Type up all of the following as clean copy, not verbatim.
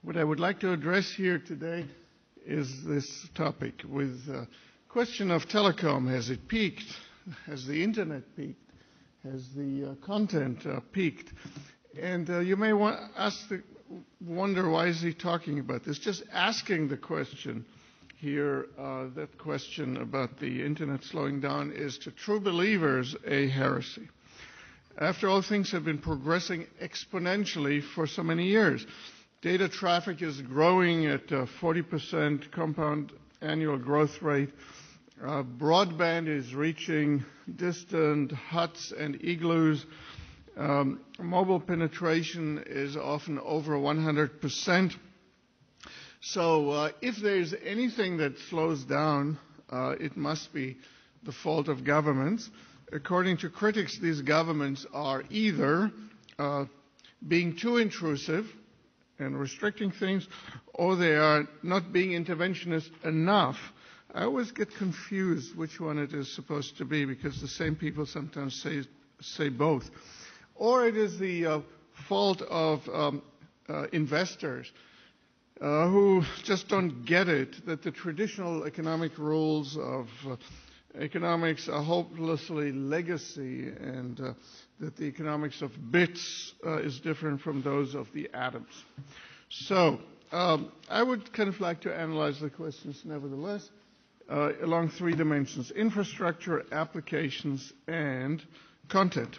What I would like to address here today is this topic with the question of telecom. Has it peaked? Has the internet peaked? Has the content peaked? And you may wonder, why is he talking about this? Just asking the question here, that question about the internet slowing down is to true believers a heresy. After all, things have been progressing exponentially for so many years. Data traffic is growing at 40% compound annual growth rate. Broadband is reaching distant huts and igloos. Mobile penetration is often over 100%. So if there's anything that slows down, it must be the fault of governments. According to critics, these governments are either being too intrusive and restricting things, or they are not being interventionist enough. I always get confused which one it is supposed to be, because the same people sometimes say both. Or it is the fault of investors who just don't get it, that the traditional economic rules of economics are hopelessly legacy, and that the economics of bits is different from those of the atoms. So I would kind of like to analyze the questions nevertheless along three dimensions: infrastructure, applications, and content.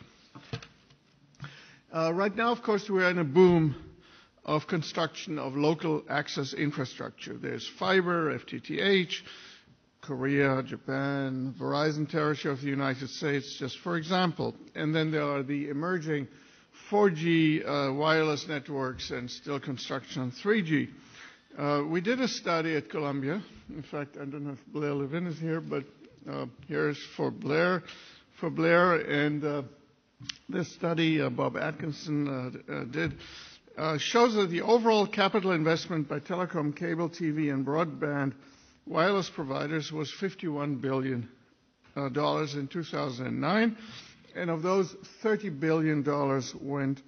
Right now, of course, we're in a boom of construction of local access infrastructure. There's fiber, FTTH, Korea, Japan, Verizon territory of the United States, just for example. And then there are the emerging 4G wireless networks and still construction on 3G. We did a study at Columbia. In fact, I don't know if Blair Levin is here, but here's for Blair. And this study Bob Atkinson did shows that the overall capital investment by telecom, cable TV, and broadband wireless providers was $51 billion in 2009, and of those, $30 billion went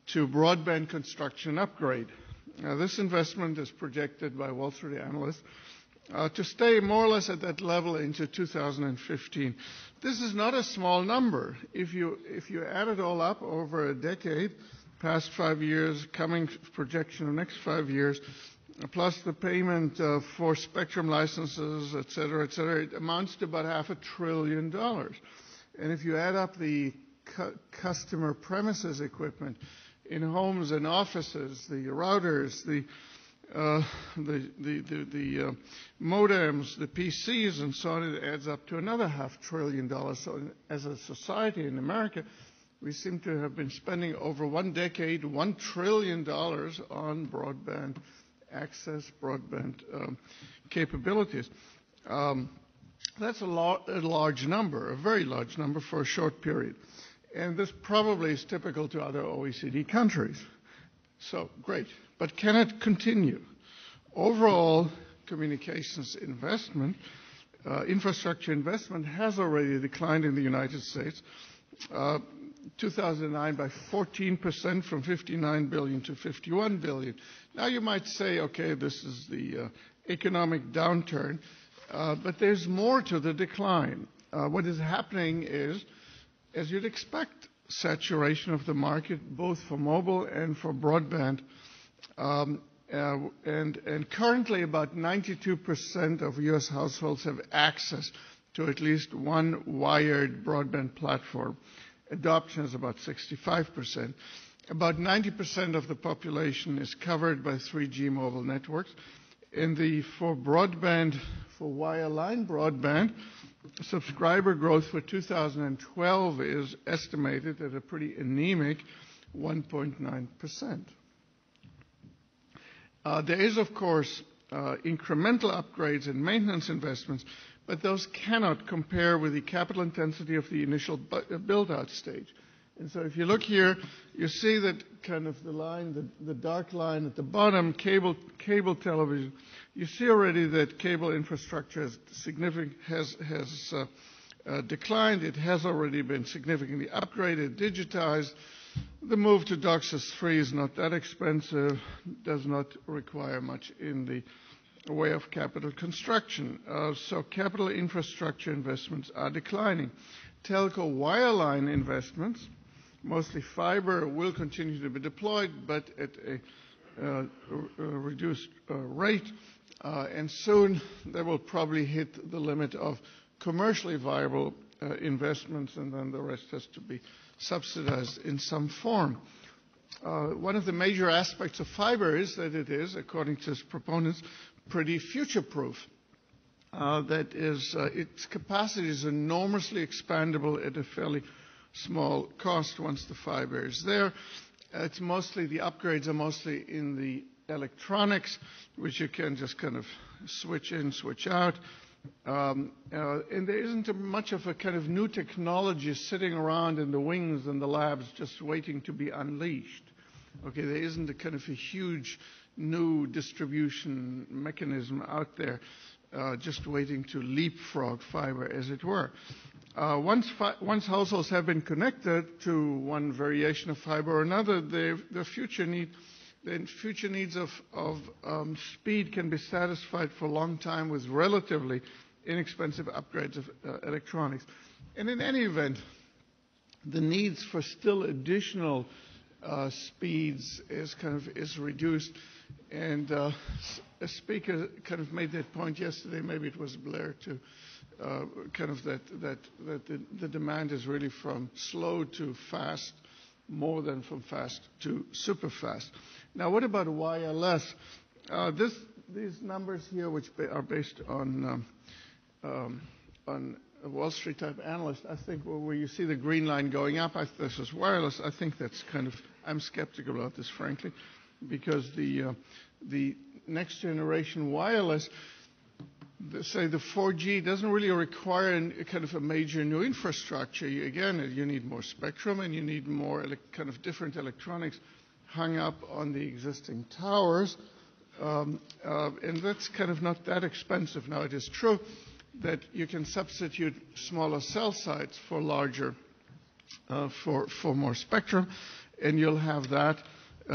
to broadband construction upgrade. Now, this investment is projected by Wall Street analysts to stay more or less at that level into 2015. This is not a small number. If you add it all up over a decade, past 5 years, coming projection of next 5 years, plus the payment for spectrum licenses, et cetera, it amounts to about $500 billion. And if you add up the customer premises equipment in homes and offices, the routers, the modems, the PCs, and so on, it adds up to another $500 billion. So as a society in America, we seem to have been spending over one decade $1 trillion on broadband access, broadband capabilities. That's a large number, a very large number for a short period. And this probably is typical to other OECD countries. So, great. But can it continue? Overall, communications investment, infrastructure investment has already declined in the United States. 2009 by 14%, from $59 billion to $51 billion. Now you might say, okay, this is the economic downturn, but there's more to the decline. What is happening is, as you'd expect, saturation of the market, both for mobile and for broadband. And currently about 92% of U.S. households have access to at least one wired broadband platform. Adoption is about 65%. About 90% of the population is covered by 3G mobile networks. And for broadband, for wireline broadband, subscriber growth for 2012 is estimated at a pretty anemic 1.9%. There is, of course, incremental upgrades and maintenance investments, but those cannot compare with the capital intensity of the initial build-out stage. And so if you look here, you see that kind of the line, the dark line at the bottom, cable television. You see already that cable infrastructure has declined. It has already been significantly upgraded, digitized. The move to DOCSIS 3 is not that expensive, does not require much in the way of capital construction. So capital infrastructure investments are declining. Telco wireline investments, mostly fiber, will continue to be deployed, but at a reduced rate. And soon they will probably hit the limit of commercially viable investments, and then the rest has to be subsidized in some form. One of the major aspects of fiber is that it is, according to its proponents, pretty future-proof. That is, its capacity is enormously expandable at a fairly small cost once the fiber is there. It's mostly, the upgrades are mostly in the electronics, which you can just kind of switch in, switch out. And there isn't much of a kind of new technology sitting around in the wings and the labs just waiting to be unleashed. Okay, there isn't a kind of a huge new distribution mechanism out there just waiting to leapfrog fiber, as it were. Once households have been connected to one variation of fiber or another, the future needs of speed can be satisfied for a long time with relatively inexpensive upgrades of electronics. And in any event, the needs for still additional speeds is reduced. And a speaker kind of made that point yesterday. Maybe it was Blair too. That the demand is really from slow to fast, more than from fast to super fast. Now, what about wireless? These numbers here, which are based on a Wall Street type analyst, I think where you see the green line going up, this is wireless. I think that's I'm skeptical about this, frankly, because the next generation wireless, say the 4G, doesn't really require a major new infrastructure. You need more spectrum and you need more kind of different electronics hung up on the existing towers. And that's kind of not that expensive. Now, it is true that you can substitute smaller cell sites for larger, for more spectrum, and you'll have that.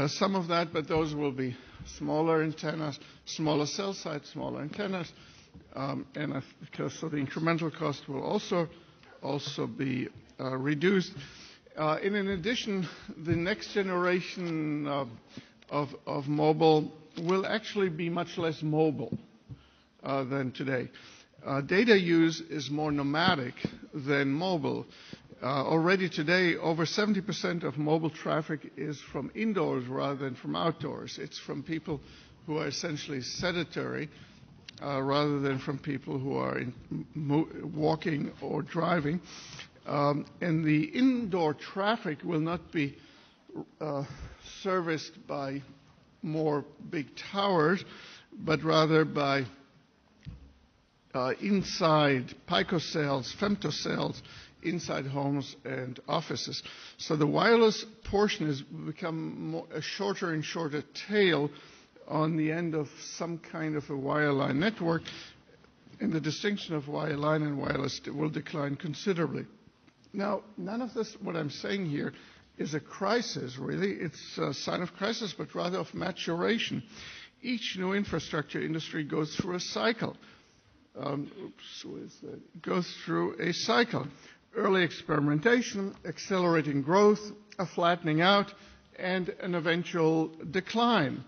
Some of that, but those will be smaller antennas, smaller cell sites, smaller antennas, so the incremental cost will also be reduced. And in addition, the next generation of mobile will actually be much less mobile than today. Data use is more nomadic than mobile. Already today, over 70% of mobile traffic is from indoors rather than from outdoors. It's from people who are essentially sedentary rather than from people who are walking or driving. And the indoor traffic will not be serviced by more big towers, but rather by inside picocells, femtocells, inside homes and offices. So the wireless portion has become a shorter and shorter tail on the end of some kind of a wireline network, and the distinction of wireline and wireless will decline considerably. Now, none of this, what I'm saying here, is a crisis, really. It's a sign of crisis, but rather of maturation. Each new infrastructure industry goes through a cycle. Goes through a cycle. Early experimentation, accelerating growth, a flattening out, and an eventual decline.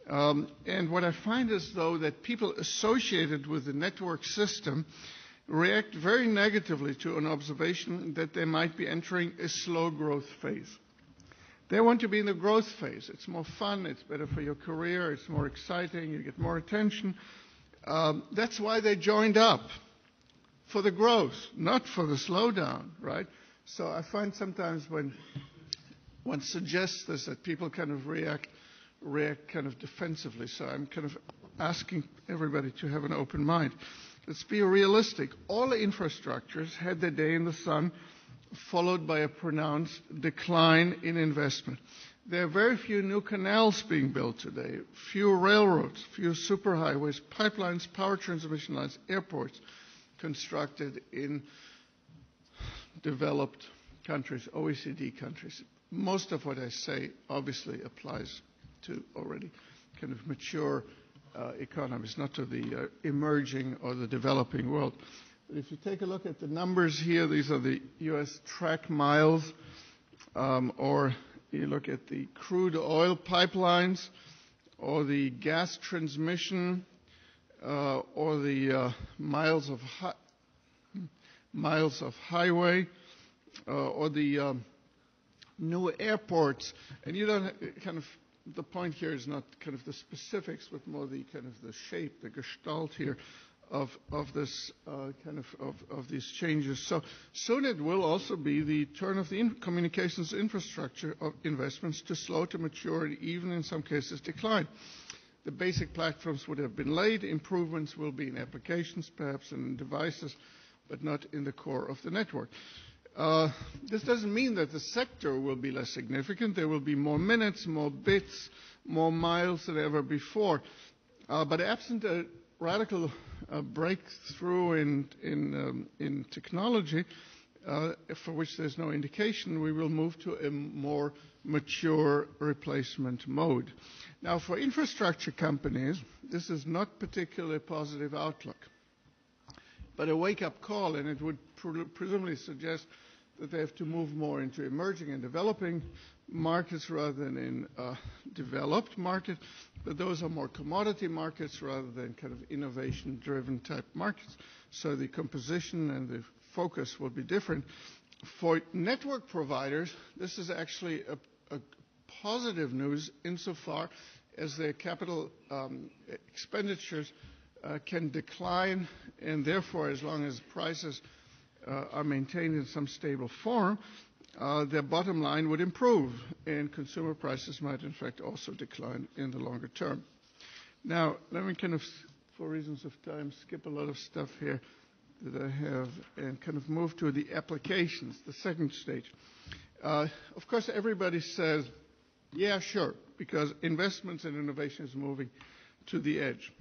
And what I find is, though, that people associated with the network system react very negatively to an observation that they might be entering a slow growth phase. They want to be in the growth phase. It's more fun, it's better for your career, it's more exciting, you get more attention. That's why they joined up, for the growth, not for the slowdown, right? So I find sometimes when one suggests this that people kind of react kind of defensively. So I'm kind of asking everybody to have an open mind. Let's be realistic. All infrastructures had their day in the sun, followed by a pronounced decline in investment. There are very few new canals being built today, few railroads, few superhighways, pipelines, power transmission lines, airports constructed in developed countries, OECD countries. most of what I say obviously applies to already kind of mature economies, not to the emerging or the developing world. But if you take a look at the numbers here, these are the U.S. track miles, or you look at the crude oil pipelines, or the gas transmission, or the miles of highway, or the new airports. And you don't kind of, the point here is not kind of the specifics, but more the kind of the shape, the gestalt here of this of these changes. So soon it will also be the turn of the communications infrastructure of investments to slow to mature and even in some cases decline. The basic platforms would have been laid. Improvements will be in applications, perhaps in devices, but not in the core of the network. This doesn't mean that the sector will be less significant. There will be more minutes, more bits, more miles than ever before. But absent a radical breakthrough in technology, for which there's no indication, we will move to a more mature replacement mode. Now, for infrastructure companies, this is not particularly a positive outlook, but a wake-up call, and it would presumably suggest that they have to move more into emerging and developing markets rather than in developed markets, but those are more commodity markets rather than kind of innovation-driven type markets. So the composition and the focus will be different. For network providers, this is actually a positive news insofar as their capital expenditures can decline, and therefore, as long as prices are maintained in some stable form, their bottom line would improve, and consumer prices might, in fact, also decline in the longer term. Now, let me kind of, for reasons of time, skip a lot of stuff here that I have and kind of move to the applications, the second stage. Of course, everybody says, yeah, sure, because investments and innovation is moving to the edge.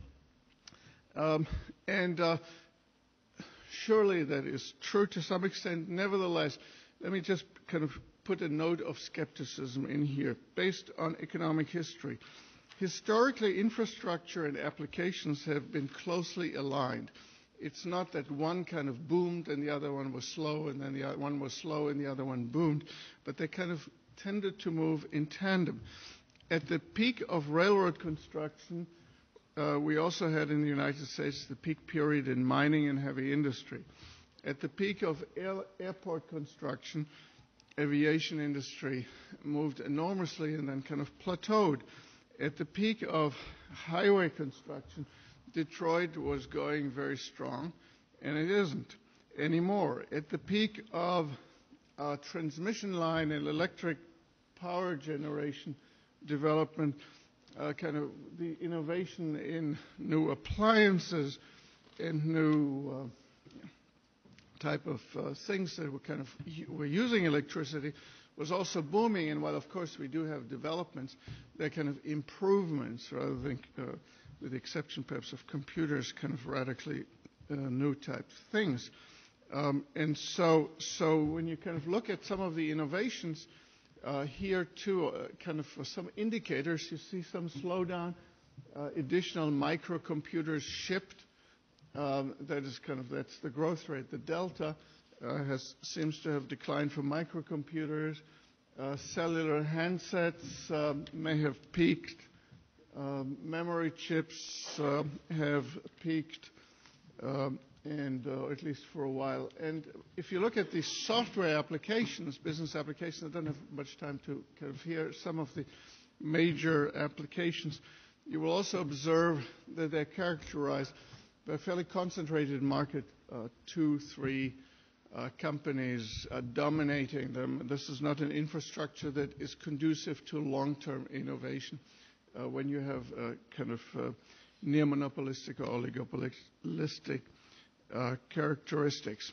Surely that is true to some extent. Nevertheless, let me just kind of put a note of skepticism in here based on economic history. Historically, infrastructure and applications have been closely aligned. It's not that one kind of boomed and the other one was slow, and then the other one was slow and the other one boomed, but they kind of tended to move in tandem. At the peak of railroad construction, we also had in the United States the peak period in mining and heavy industry. At the peak of airport construction, aviation industry moved enormously and then kind of plateaued. At the peak of highway construction, Detroit was going very strong, and it isn't anymore. At the peak of transmission line and electric power generation development, kind of the innovation in new appliances and new type of things that were using electricity was also booming. And while, of course, we do have developments, they're kind of improvements rather than, with the exception perhaps of computers, kind of radically new type things. And so when you kind of look at some of the innovations here too, kind of for some indicators, you see some slowdown, additional microcomputers shipped. That's the growth rate. The delta seems to have declined for microcomputers. Cellular handsets may have peaked. Memory chips have peaked, and at least for a while. And if you look at the software applications, business applications, I don't have much time to kind of hear some of the major applications. You will also observe that they're characterized by a fairly concentrated market, 2-3 companies dominating them. This is not an infrastructure that is conducive to long-term innovation when you have kind of near monopolistic or oligopolistic characteristics.